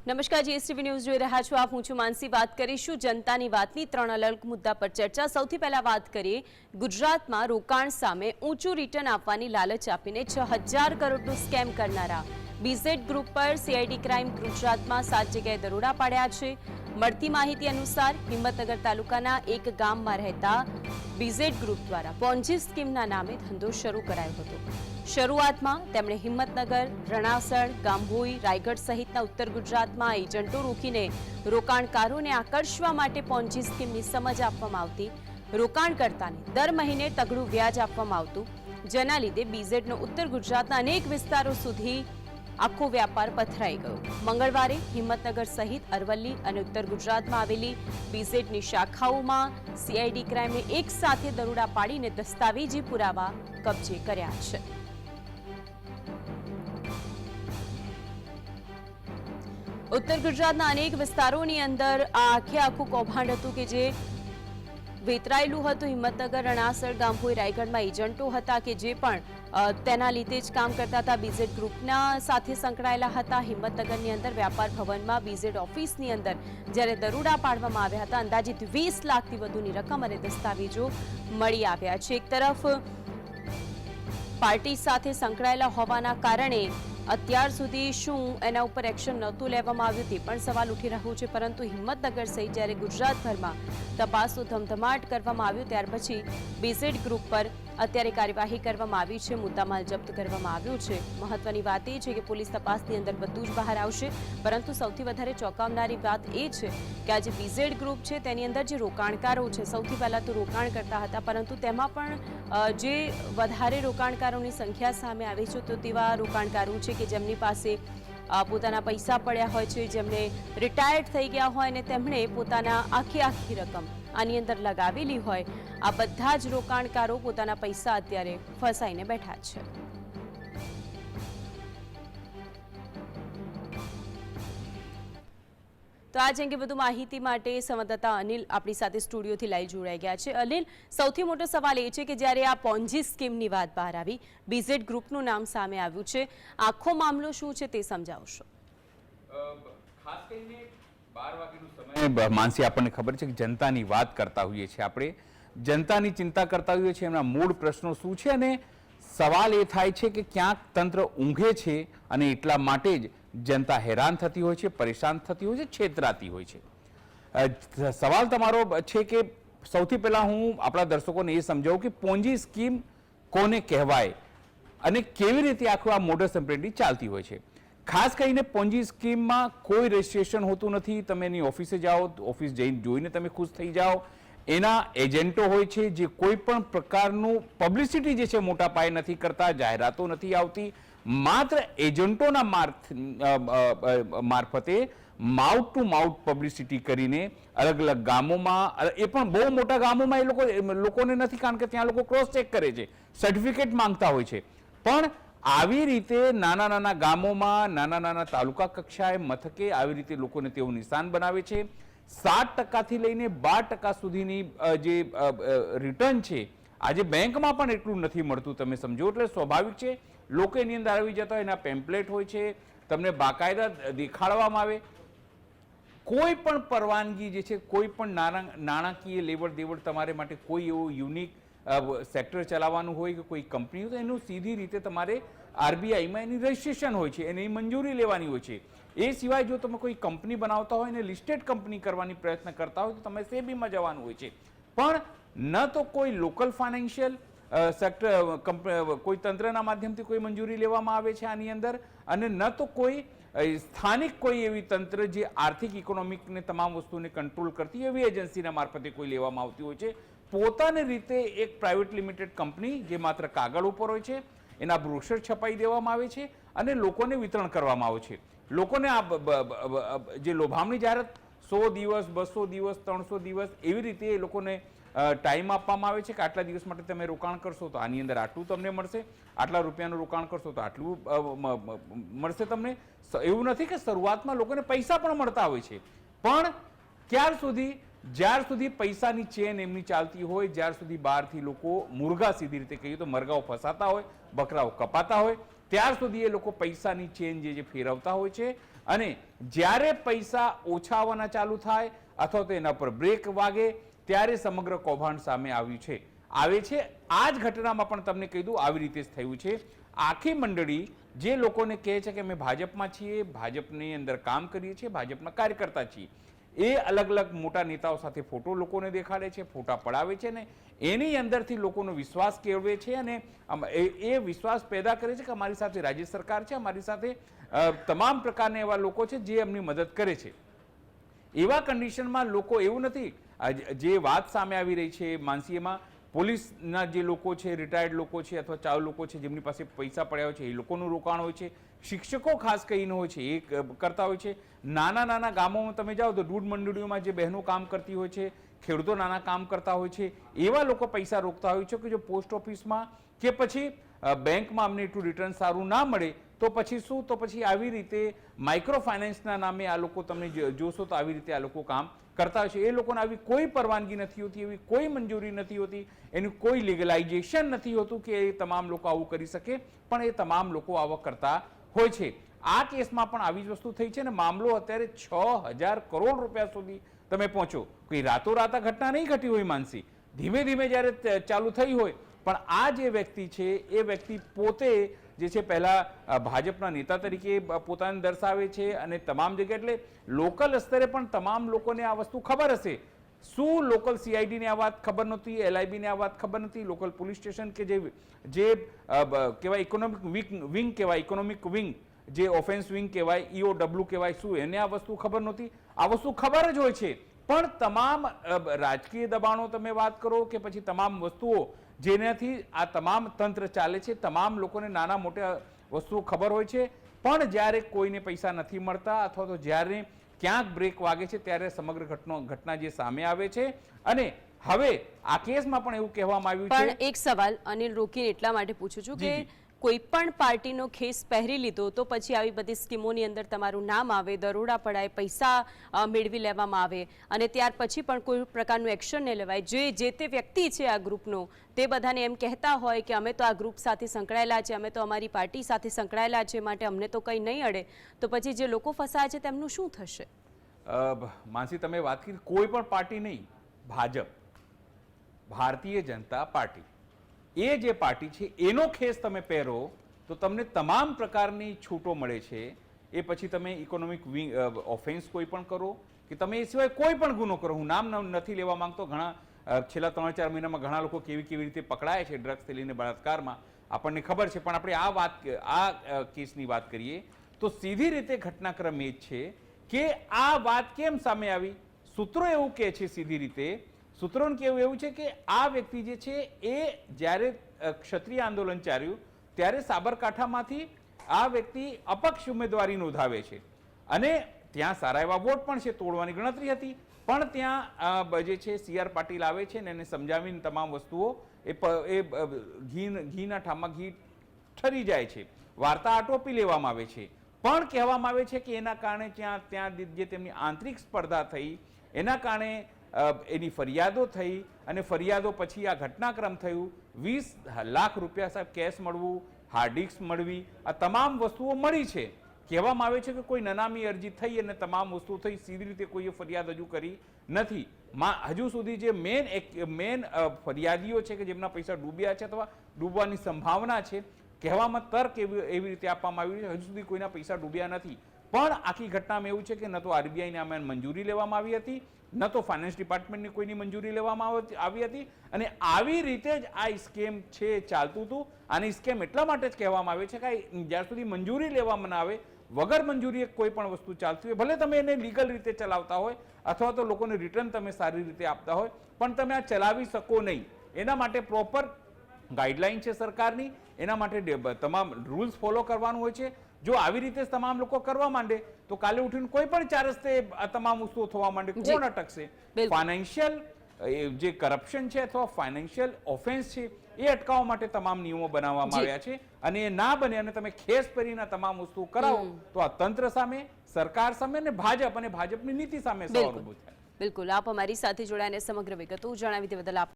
નમસ્કાર, GSTV news જોઈ રહ્યા છો આપ। હું છું માનસી। વાત કરીશું જનતાની વાતની 3 અલગ મુદ્દા પર ચર્ચા। સૌથી પહેલા વાત કરીએ ગુજરાતમાં રોકાણ સામે ઊંચું રિટર્ન આપવાની લાલચ આપીને 6000 કરોડનું સ્કેમ કરનારા બીઝેડ ગ્રુપ પર સીઆઈડી ક્રાઇમ ગુજરાતમાં 7 જગ્યાએ દરોડા પાડ્યા છે। મળતી માહિતી અનુસાર હિંમતનગર તાલુકાના એક ગામમાં રહેતા બીઝેડ ગ્રુપ દ્વારા પોન્જી સ્કીમના નામે ધંધો શરૂ કરાયો હતો। શરૂઆતમાં તેમણે હિંમતનગર, રણાસણ, ગામભોઈ, રાયગઢ સહિતના ઉત્તર ગુજરાતમાં એજન્ટો રોકીને રોકાણકારોને આકર્ષવા માટે પોન્જી સ્કીમની સમજ આપવામાં આવતી। રોકાણકર્તાને દર મહિને તગડું વ્યાજ આપવામાં આવતું, જેના લીધે બીઝેડનો ઉત્તર ગુજરાતના અનેક વિસ્તારો સુધી આખો વ્યાપાર પથરાઈ ગયો। મંગળવારે હિંમતનગર સહિત અરવલ્લી અને ઉત્તર ગુજરાતમાં આવેલી બીઝેડની શાખાઓમાં સીઆઈડી ક્રાઇમે એક સાથે દરોડા પાડીને દસ્તાવેજી પુરાવા કબજે કર્યા છે। ઉત્તર ગુજરાતના અનેક વિસ્તારોની અંદર આ આખું કૌભાંડ હતું કે જે વેતરાયેલું હતું। હિંમતનગર, રણાસણ, ગામભોઈ, રાયગઢમાં એજન્ટો હતા કે જે પણ તેના લીધે જ કામ કરતા હતા, બીઝેડ ગ્રુપના સાથે સંકળાયેલા હતા। હિંમતનગરની અંદર વ્યાપાર ભવનમાં બીઝેડ ઓફિસની અંદર જ્યારે દરોડા પાડવામાં આવ્યા હતા, અંદાજિત 20 લાખથી વધુની રકમ અને દસ્તાવેજો મળી આવ્યા છે। એક તરફ પાર્ટી સાથે સંકળાયેલા હોવાના કારણે અત્યાર સુધી શું એના ઉપર એક્શન નહોતું લેવામાં આવ્યું તે પણ સવાલ ઉઠી રહ્યો છે, પરંતુ હિંમતનગર સહિત જ્યારે ગુજરાતભરમાં તપાસનો ધમધમાટ કરવામાં આવ્યો ત્યાર પછી બીઝેડ ગ્રુપ પર અત્યારે કાર્યવાહી કરવામાં આવી છે, મુદ્દામાલ જપ્ત કરવામાં આવ્યો છે। મહત્વની વાત એ છે કે પોલીસ તપાસની અંદર બધું જ બહાર આવશે, પરંતુ સૌથી વધારે ચોંકાવનારી વાત એ છે કે આ જે બીઝેડ ગ્રુપ છે તેની અંદર જે રોકાણકારો છે, સૌથી પહેલાં તો રોકાણ કરતા હતા, પરંતુ તેમાં પણ જે વધારે રોકાણકારોની સંખ્યા સામે આવી છે તો તેવા રોકાણકારો છે કે જેમની પાસે પોતાના પૈસા પડ્યા હોય છે, જેમને રિટાયર્ડ થઈ ગયા હોય અને તેમણે પોતાના આખી રકમ આની અંદર લગાવેલી હોય, આ બધા જ રોકાણકારો પોતાના પૈસા અત્યારે ફસાઈને બેઠા છે। તો આ અંગે વધુ માહિતી માટે સંવાદદાતા અનિલ આપણી સાથે સ્ટુડિયોથી લાઈવ જોડાઈ ગયા છે। અનિલ, સૌથી મોટો સવાલ એ છે કે જ્યારે આ પોન્જી સ્કીમની વાત બહાર આવી, બીઝેડ ગ્રુપનું નામ સામે આવ્યું છે, આખો મામલો શું છે તે સમજાવશો? ખાસ કરીને 12 વાગ્યાનો સમય માનસી, આપણને ખબર છે કે જનતાની વાત કરતા હોઈએ છીએ, આપણે જનતાની ચિંતા કરતા હોઈએ છીએ, એમના મૂળ પ્રશ્નો શું છે, અને સવાલ એ થાય છે કે ક્યાંક તંત્ર ઊંઘે છે અને એટલા માટે જ જનતા હેરાન થતી હોય છે, પરેશાન થતી હોય છે, છેતરાતી હોય છે। સવાલ તમારો છે કે સૌથી પહેલા હું આપણા દર્શકોને એ સમજાવું કે પોન્જી સ્કીમ કોને કહેવાય અને કેવી રીતે આખું આ મોડસ ઓપરેન્ડી ચાલતી હોય છે। ખાસ કરીને પોન્જી સ્કીમમાં કોઈ રજિસ્ટ્રેશન હોતું નથી। તમે એની ઓફિસે જાઓ, ઓફિસ જઈને જોઈને તમે ખુશ થઈ જાઓ। એના એજન્ટો હોય છે જે કોઈ પણ પ્રકારનું પબ્લિસિટી જે છે મોટા પાયે નથી કરતા, જાહેરાતો નથી આવતી, માત્ર એજન્ટોના મારફતે માઉથ ટુ માઉથ પબ્લિસિટી કરીને અલગ અલગ ગામોમાં, એ પણ બહુ મોટા ગામોમાં એ લોકોને નથી, કારણ કે ત્યાં લોકો ક્રોસ ચેક કરે છે, સર્ટિફિકેટ માંગતા હોય છે, પણ આવી રીતે નાના ગામોમાં, નાના તાલુકા કક્ષાએ, મથકે આવી રીતે લોકોને તેઓ નિશાન બનાવે છે। 7% લઈને 12% સુધીની જે રિટર્ન છે, આજે બેંકમાં પણ એટલું નથી મળતું, તમે સમજો। એટલે સ્વાભાવિક છે લોકો એની અંદર આવી જતા હોય, એના પેમ્પલેટ હોય છે, તમને બાકાયદા દેખાડવામાં આવે। કોઈ પણ પરવાનગી જે છે, કોઈ પણ નાણાકીય લેવડ દેવડ તમારે માટે કોઈ એવું યુનિક સેક્ટર ચલાવવાનું હોય કે કોઈ કંપની હોય તો એનું સીધી રીતે તમારે આરબીઆઈમાં એની રજિસ્ટ્રેશન હોય છે, એની મંજૂરી લેવાની હોય છે। એ સિવાય જો તમે કોઈ કંપની બનાવતા હોય ને લિસ્ટેડ કંપની કરવાની પ્રયત્ન કરતા હોય તો તમે સેબીમાં જવાનું હોય છે, પણ ન તો કોઈ લોકલ ફાઇનાન્શિયલ સેક્ટર કોઈ તંત્રના માધ્યમથી કોઈ મંજૂરી લેવામાં આવે છે આની અંદર, અને ન તો કોઈ સ્થાનિક કોઈ એવી તંત્ર જે આર્થિક ઇકોનોમિકને તમામ વસ્તુને કંટ્રોલ કરતી એવી એજન્સીના મારફતે કોઈ લેવામાં આવતી હોય છે। પોતાની રીતે એક પ્રાઇવેટ લિમિટેડ કંપની જે માત્ર કાગળ ઉપર હોય છે, એના બ્રોશર છપાઈ દેવામાં આવે છે અને લોકોને વિતરણ કરવામાં આવે છે। લોકોને આ જે લોભામણી જાહેરાત 100 દિવસ, 200 દિવસ, 300 દિવસ એવી રીતે એ લોકોને ટાઈમ આપવામાં આવે છે કે આટલા દિવસ માટે તમે રોકાણ કરશો તો આની અંદર આટલું તમને મળશે, આટલા રૂપિયાનું રોકાણ કરશો તો આટલું મળશે તમને। એવું નથી કે શરૂઆતમાં લોકોને પૈસા પણ મળતા હોય છે, પણ ક્યાર સુધી, જ્યાર સુધી પૈસાની ચેન એમની ચાલતી હોય, જ્યાર સુધી બહારથી લોકો મુર્ગા, સીધી રીતે કહીએ તો મરગાઓ ફસાતા હોય, બકરાઓ કપાતા હોય, ત્યાર સુધી એ લોકો પૈસાની ચેન જે ફેરવતા હોય છે, અને જ્યારે પૈસા ઓછા આવવાના ચાલુ થાય અથવા તો એના પર બ્રેક વાગે ત્યારે સમગ્ર કૌભાંડ સામે આવે છે. આ જ ઘટનામાં પણ તમને કહી દઉં આવી રીતે જ થયું છે. આખી મંડળી જે લોકોને કહે છે કે અમે ભાજપમાં છીએ, ભાજપની અંદર કામ કરીએ છીએ, ભાજપના કાર્યકર્તા છીએ, એ અલગ અલગ મોટા નેતાઓ સાથે ફોટો લોકોને દેખાડે છે, ફોટા પડાવે છે ને એની અંદરથી લોકોનો વિશ્વાસ કેળવે છે, અને એ વિશ્વાસ પેદા કરે છે કે અમારી સાથે રાજ્ય સરકાર છે, અમારી સાથે તમામ પ્રકારના એવા લોકો છે જે એમની મદદ કરે છે. એવા કન્ડિશનમાં લોકો એવું નથી, જે વાત સામે આવી રહી છે માનસીમાં, પોલીસના જે લોકો છે, રિટાયર્ડ લોકો છે અથવા ચાવ લોકો છે જેમની પાસે પૈસા પડ્યા હોય છે એ લોકોનું રોકાણ હોય છે, શિક્ષકો ખાસ કરીને હોય છે એ કરતા હોય છે. નાના નાના ગામોમાં તમે જાઓ તો દૂધ મંડળીઓમાં જે બહેનો કામ કરતી હોય છે, ખેડૂતો નાના કામ કરતા હોય છે, એવા લોકો પૈસા રોકતા હોય છે કે જો પોસ્ટ ઓફિસમાં કે પછી બેંકમાં અમને એટલું રિટર્ન સારું ના મળે તો પછી શું, તો પછી આવી રીતે માઇક્રો ફાઇનાન્સના નામે આ લોકો તમને જોશો તો આવી રીતે આ લોકો કામ કરતા હોય છે. એ લોકોને આવી કોઈ પરવાનગી નથી હોતી, એવી કોઈ મંજૂરી નથી હોતી, એનું કોઈ લીગલાઇઝેશન નથી હોતું કે એ તમામ લોકો આવું કરી શકે, પણ એ તમામ લોકો આવા કરતા હોય છે. આ કેસમાં પણ આવી જ વસ્તુ થઈ છે ને મામલો અત્યારે 6,000 કરોડ રૂપિયા સુધી તમે પહોંચો. કોઈ રાતોરાત આ ઘટના નહીં ઘટી હોય માનસી, ધીમે ધીમે જ્યારે ચાલુ થઈ હોય. પણ આ જે વ્યક્તિ છે એ વ્યક્તિ પોતે જે છે પહેલા ભાજપના નેતા તરીકે પોતાને દર્શાવે છે, અને તમામ જગ્યાએ એટલે લોકલ સ્તરે પણ તમામ લોકોને આ વસ્તુ ખબર હશે. શું લોકલ CID ને આ વાત ખબર નહોતી, LIB ને આ વાત ખબર નથી, લોકલ પોલીસ સ્ટેશન કે જે કહેવાય ઇકોનોમિક વિંગ કહેવાય, ઇકોનોમિક વિંગ જે ઓફેન્સ વિંગ કહેવાય, EOW કહેવાય, શું એને આ વસ્તુ ખબર નહોતી? આ વસ્તુ ખબર જ હોય છે, પણ તમામ રાજકીય દબાણો તમે વાત કરો કે પછી તમામ વસ્તુઓ જેનાથી આ તમામ તંત્ર ચાલે છે, તમામ લોકોને નાના મોટા વસ્તુઓ ખબર હોય છે, પણ જ્યારે કોઈને પૈસા નથી મળતા અથવા તો જ્યારે ક્યાંક બ્રેક વાગે છે ત્યારે સમગ્ર ઘટના જે સામે આવે છે. અને હવે આ કેસમાં પણ એવું કહેવામાં આવ્યું છે. પણ એક સવાલ અનિલ રોકીને એટલા માટે પૂછું છું કે કોઈ પણ પાર્ટીનો ખેસ પહેરી લીધો તો પછી આવી બધી સ્કીમોની અંદર તમારું નામ આવે, દરોડા પડાય, પૈસા મેળવી લેવામાં આવે, અને ત્યાર પછી પણ કોઈ પ્રકારનું એક્શન નહીં લેવાય. જે તે વ્યક્તિ છે આ ગ્રુપનો તે બધાને એમ કહેતા હોય કે અમે તો આ ગ્રુપ સાથે સંકળાયેલા છે, અમે તો અમારી પાર્ટી સાથે સંકળાયેલા છે, માટે અમને તો કંઈ નહીં અડે, તો પછી જે લોકો ફસાય છે તેમનું શું થશે? માનસી તમે વાત કરી, કોઈ પણ પાર્ટી નહીં, ભાજપ, ભારતીય જનતા પાર્ટી, એ જે પાર્ટી છે એનો ખેસ તમે પહેરો તો તમને તમામ પ્રકારની છૂટો મળે છે. એ પછી તમે ઇકોનોમિક ઓફેન્સ કોઈ પણ કરો કે તમે એ સિવાય કોઈ પણ ગુનો કરો, હું નામ નથી લેવા માંગતો, ઘણા છેલ્લા 3-4 મહિનામાં ઘણા લોકો કેવી રીતે પકડાય છે ડ્રગ્સથી લઈને બળાત્કારમાં, આપણને ખબર છે. પણ આપણે આ કેસની વાત કરીએ તો સીધી રીતે ઘટનાક્રમ એ જ છે કે આ વાત કેમ સામે આવી. સૂત્રો એવું કહે છે, સીધી રીતે સૂત્રોનું કહેવું એવું છે કે આ વ્યક્તિ જે છે એ જ્યારે ક્ષત્રિય આંદોલન ચાલ્યું ત્યારે સાબરકાંઠામાંથી આ વ્યક્તિ અપક્ષ ઉમેદવારી નોંધાવે છે, અને ત્યાં સારા એવા વોટ પણ છે, તોડવાની ગણતરી હતી, પણ ત્યાં જે છે CR પાટીલ આવે છે ને એને સમજાવીને તમામ વસ્તુઓ એ ઘીના ઠામમાં ઘી ઠરી જાય છે, વાર્તા આટોપી લેવામાં આવે છે. પણ કહેવામાં આવે છે કે એના કારણે ત્યાં જે તેમની આંતરિક સ્પર્ધા થઈ એના કારણે એની ફરિયાદો થઈ, અને ફરિયાદો પછી આ ઘટનાક્રમ થયું. 20 લાખ રૂપિયા સાહેબ કેશ મળવું, હાર્ડ ડિસ્ક મળવી, આ તમામ વસ્તુઓ મળી છે. કહેવામાં આવે છે કે કોઈ નનામી અરજી થઈ અને તમામ વસ્તુ થઈ, સીધી રીતે કોઈએ ફરિયાદ હજુ કરી નથી. હજુ સુધી જે મેન ફરિયાદીઓ છે કે જેમના પૈસા ડૂબ્યા છે અથવા ડૂબવાની સંભાવના છે, કહેવામાં તર્ક એવી રીતે આપવામાં આવ્યું છે હજુ સુધી કોઈના પૈસા ડૂબ્યા નથી. પણ આખી ઘટનામાં એવું છે કે ન તો RBIને આમાં મંજૂરી લેવામાં આવી હતી, ન તો ફાઇનાન્સ ડિપાર્ટમેન્ટની કોઈની મંજૂરી લેવામાં આવી હતી, અને આવી રીતે જ આ સ્કેમ છે ચાલતું હતું. આની સ્કેમ એટલા માટે જ કહેવામાં આવે છે કે જ્યાં સુધી મંજૂરી લેવામાં ના આવે, વગર મંજૂરીએ કોઈ પણ વસ્તુ ચાલતી હોય, ભલે તમે એને લીગલ રીતે ચલાવતા હોય અથવા તો લોકોને રિટર્ન તમે સારી રીતે આપતા હોય, પણ તમે આ ચલાવી શકો નહીં. એના માટે પ્રોપર ગાઈડલાઈન છે સરકારની, એના માટે તમામ રૂલ્સ ફોલો કરવાનું હોય છે. જો આવી રીતે તમામ લોકો કરવા માંડે તો કાલે ઉઠીને કોઈ પણ 4 રસ્તે આ તમામ વસ્તુઓ થવા માંડે, કોણ અટકશે? ફાઇનાન્શિયલ જે કરપ્શન છે અથવા ફાઇનાન્શિયલ ઓફેન્સ છે એ અટકાવવા માટે તમામ નિયમો બનાવવામાં આવ્યા છે, અને એ ના બને અને તમે ખેસ પહેરીને તમામ વસ્તુ કરાવો તો આ તંત્ર સામે, સરકાર સામે અને ભાજપ અને ભાજપની નીતિ સામે સવાલ ઉભો થાય. બિલકુલ, આપ અમારી સાથે જોડાઈને સમગ્ર વિગતો જણાવી તે બદલ આપ